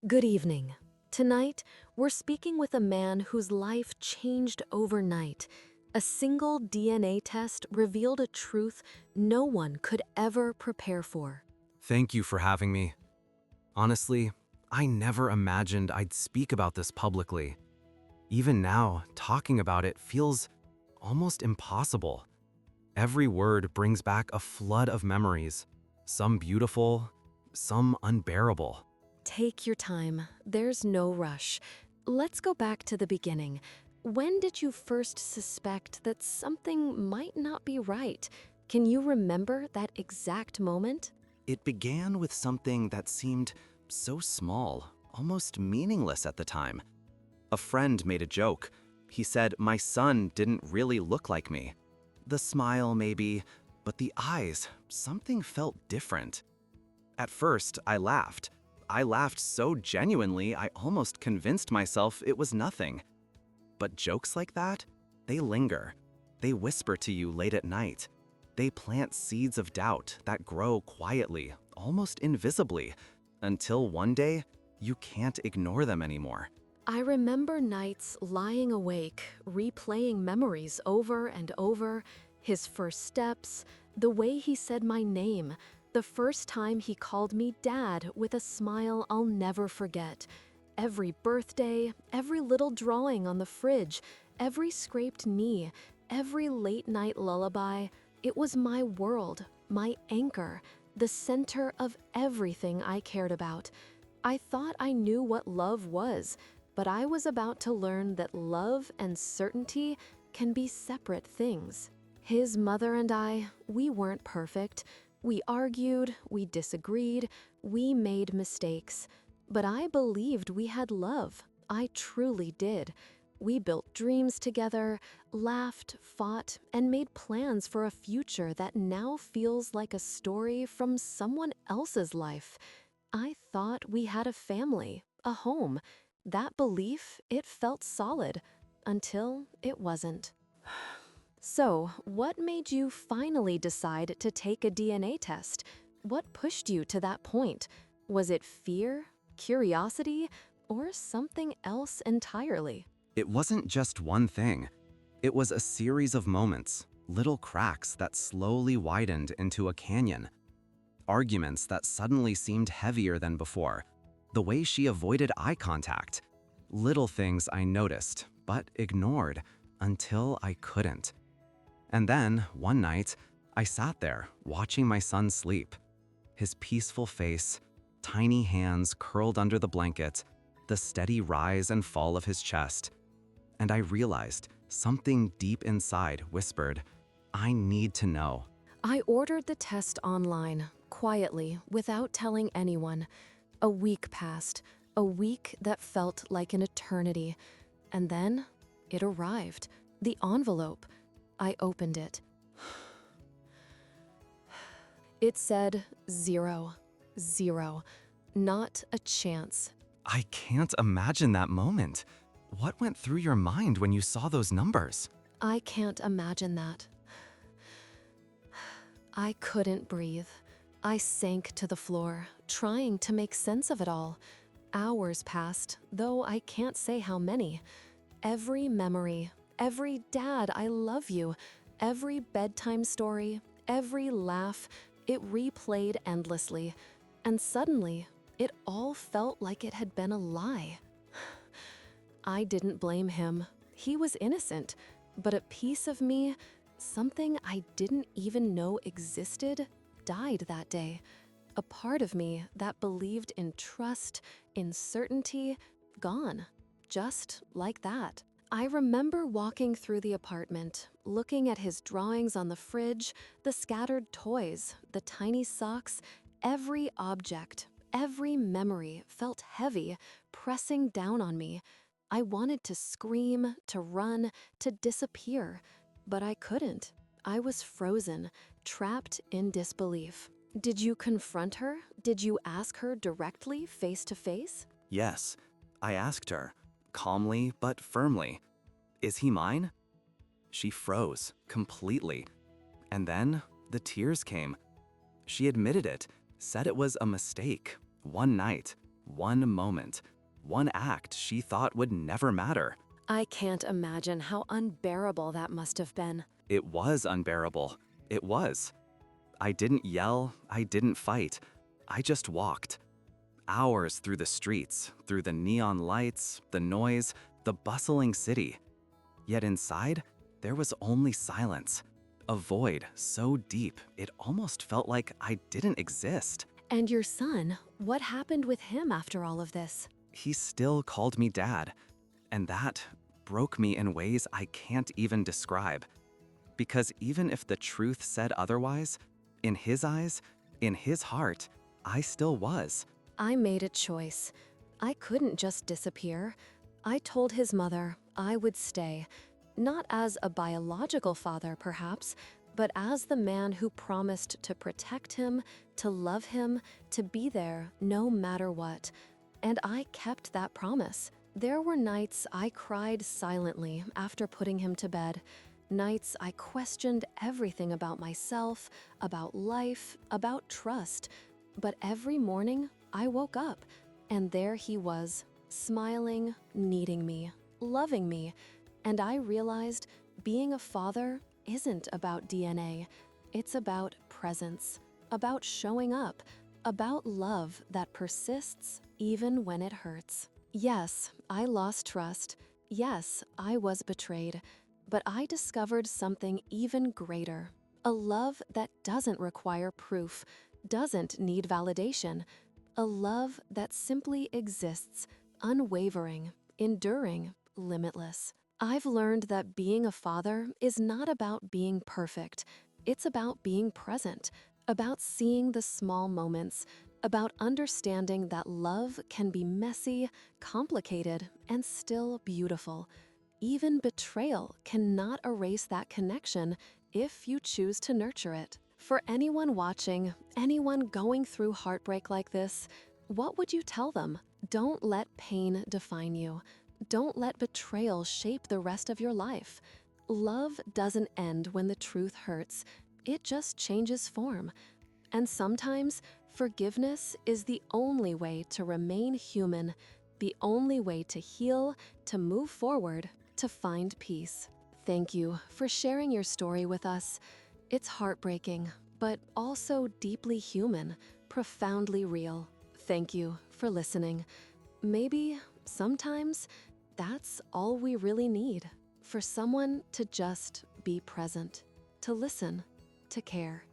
Good evening. Tonight, we're speaking with a man whose life changed overnight. A single DNA test revealed a truth no one could ever prepare for. Thank you for having me. Honestly, I never imagined I'd speak about this publicly. Even now, talking about it feels almost impossible. Every word brings back a flood of memories, some beautiful, some unbearable. Take your time. There's no rush. Let's go back to the beginning. When did you first suspect that something might not be right? Can you remember that exact moment? It began with something that seemed so small, almost meaningless at the time. A friend made a joke. He said my son didn't really look like me. The smile maybe, but the eyes, something felt different. At first, I laughed. I laughed so genuinely I almost convinced myself it was nothing. But jokes like that, they linger. They whisper to you late at night. They plant seeds of doubt that grow quietly, almost invisibly, until one day, you can't ignore them anymore. I remember nights lying awake, replaying memories over and over. His first steps, the way he said my name, the first time he called me Dad with a smile I'll never forget. Every birthday, every little drawing on the fridge, every scraped knee, every late-night lullaby, it was my world, my anchor, the center of everything I cared about. I thought I knew what love was, but I was about to learn that love and certainty can be separate things. His mother and I, we weren't perfect. We argued, we disagreed, we made mistakes. But I believed we had love. I truly did. We built dreams together, laughed, fought, and made plans for a future that now feels like a story from someone else's life. I thought we had a family, a home. That belief, it felt solid, until it wasn't. So, what made you finally decide to take a DNA test? What pushed you to that point? Was it fear, curiosity, or something else entirely? It wasn't just one thing. It was a series of moments, little cracks that slowly widened into a canyon. Arguments that suddenly seemed heavier than before. The way she avoided eye contact. Little things I noticed, but ignored until I couldn't. And then, one night, I sat there, watching my son sleep. His peaceful face, tiny hands curled under the blanket, the steady rise and fall of his chest. And I realized something deep inside whispered, I need to know. I ordered the test online, quietly, without telling anyone. A week passed, a week that felt like an eternity. And then, it arrived. The envelope. I opened it. It said 0, 0, not a chance. I can't imagine that moment. What went through your mind when you saw those numbers? I can't imagine that. I couldn't breathe. I sank to the floor, trying to make sense of it all. Hours passed, though I can't say how many. Every memory, every "Dad, I love you," every bedtime story, every laugh, it replayed endlessly. And suddenly, it all felt like it had been a lie. I didn't blame him. He was innocent. But a piece of me, something I didn't even know existed, died that day. A part of me that believed in trust, in certainty, gone. Just like that. I remember walking through the apartment, looking at his drawings on the fridge, the scattered toys, the tiny socks, every object, every memory felt heavy, pressing down on me. I wanted to scream, to run, to disappear, but I couldn't. I was frozen, trapped in disbelief. Did you confront her? Did you ask her directly, face to face? Yes, I asked her, calmly but firmly, is he mine? She froze, completely. And then, the tears came. She admitted it, said it was a mistake, one night, One moment, one act she thought would never matter. I can't imagine how unbearable that must have been. It was unbearable. It was. I didn't yell, I didn't fight. I just walked. Hours through the streets, through the neon lights, the noise, the bustling city. Yet inside, there was only silence. A void so deep, it almost felt like I didn't exist. And your son, what happened with him after all of this? He still called me dad, and that broke me in ways I can't even describe. Because even if the truth said otherwise, in his eyes, in his heart, I still was. I made a choice. I couldn't just disappear. I told his mother I would stay, not as a biological father, perhaps, but as the man who promised to protect him, to love him, to be there no matter what. And I kept that promise. There were nights I cried silently after putting him to bed. Nights I questioned everything about myself, about life, about trust. But every morning, I woke up, and there he was, smiling, needing me, loving me. And I realized being a father isn't about DNA. It's about presence, about showing up, about love that persists even when it hurts. Yes, I lost trust. Yes, I was betrayed. But I discovered something even greater. A love that doesn't require proof, doesn't need validation. A love that simply exists, unwavering, enduring, limitless. I've learned that being a father is not about being perfect. It's about being present, about seeing the small moments, about understanding that love can be messy, complicated, and still beautiful. Even betrayal cannot erase that connection if you choose to nurture it. For anyone watching, anyone going through heartbreak like this, what would you tell them? Don't let pain define you. Don't let betrayal shape the rest of your life. Love doesn't end when the truth hurts. It just changes form. And sometimes, forgiveness is the only way to remain human, the only way to heal, to move forward, to find peace. Thank you for sharing your story with us. It's heartbreaking, but also deeply human, profoundly real. Thank you for listening. Maybe, sometimes, that's all we really need. For someone to just be present, to listen, to care.